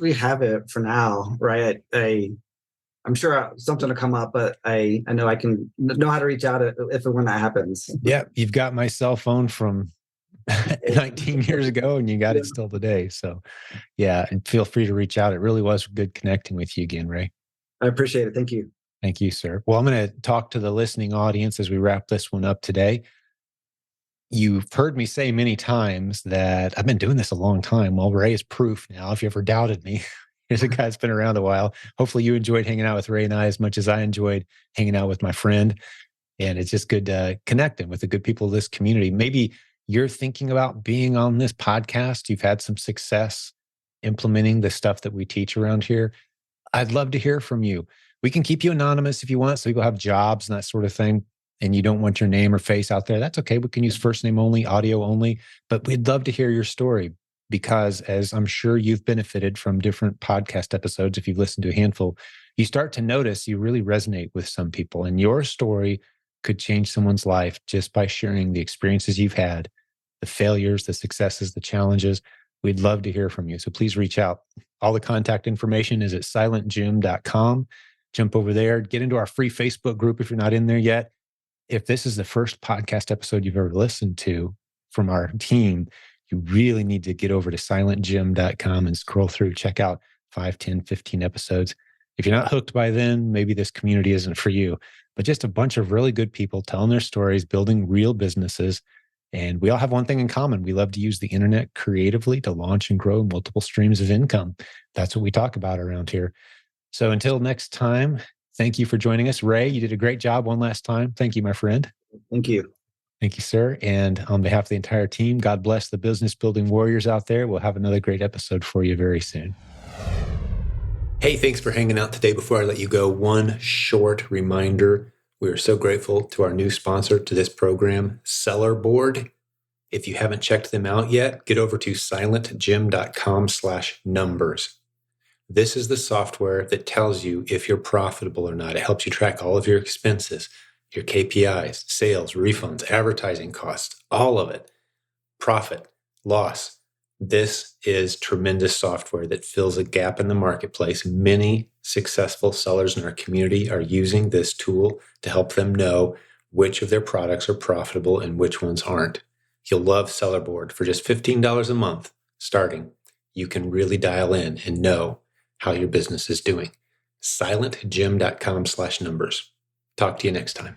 we have it for now, right? I'm sure something will come up, but I know I can know how to reach out if and when that happens. Yeah, you've got my cell phone from 19 years ago and you got it still today. So yeah, and feel free to reach out. It really was good connecting with you again, Ray. I appreciate it. Thank you. Thank you, sir. Well, I'm going to talk to the listening audience as we wrap this one up today. You've heard me say many times that I've been doing this a long time. Well, Ray is proof now. If you ever doubted me, here's a guy that's been around a while. Hopefully you enjoyed hanging out with Ray and I as much as I enjoyed hanging out with my friend. And it's just good connecting with the good people of this community. Maybe you're thinking about being on this podcast. You've had some success implementing the stuff that we teach around here. I'd love to hear from you. We can keep you anonymous if you want, so people have jobs and that sort of thing, and you don't want your name or face out there. That's okay. We can use first name only, audio only, but we'd love to hear your story because, as I'm sure you've benefited from different podcast episodes, if you've listened to a handful, you start to notice you really resonate with some people, and your story could change someone's life just by sharing the experiences you've had, the failures, the successes, the challenges. We'd love to hear from you. So please reach out. All the contact information is at silentjimdotcom. Jump over there, get into our free Facebook group if you're not in there yet. If this is the first podcast episode you've ever listened to from our team, you really need to get over to silentjim.com and scroll through, check out 5, 10, 15 episodes. If you're not hooked by then, maybe this community isn't for you, but just a bunch of really good people telling their stories, building real businesses. And we all have one thing in common. We love to use the internet creatively to launch and grow multiple streams of income. That's what we talk about around here. So until next time, thank you for joining us. Ray, you did a great job one last time. Thank you, my friend. Thank you. Thank you, sir. And on behalf of the entire team, God bless the business building warriors out there. We'll have another great episode for you very soon. Hey, thanks for hanging out today. Before I let you go, one short reminder. We are so grateful to our new sponsor to this program, Seller Board. If you haven't checked them out yet, get over to silentjim.com/numbers. This is the software that tells you if you're profitable or not. It helps you track all of your expenses, your KPIs, sales, refunds, advertising costs, all of it. Profit, loss. This is tremendous software that fills a gap in the marketplace. Many successful sellers in our community are using this tool to help them know which of their products are profitable and which ones aren't. You'll love Seller Board. For just $15 a month starting, you can really dial in and know how your business is doing. silentjim.com/numbers. Talk to you next time.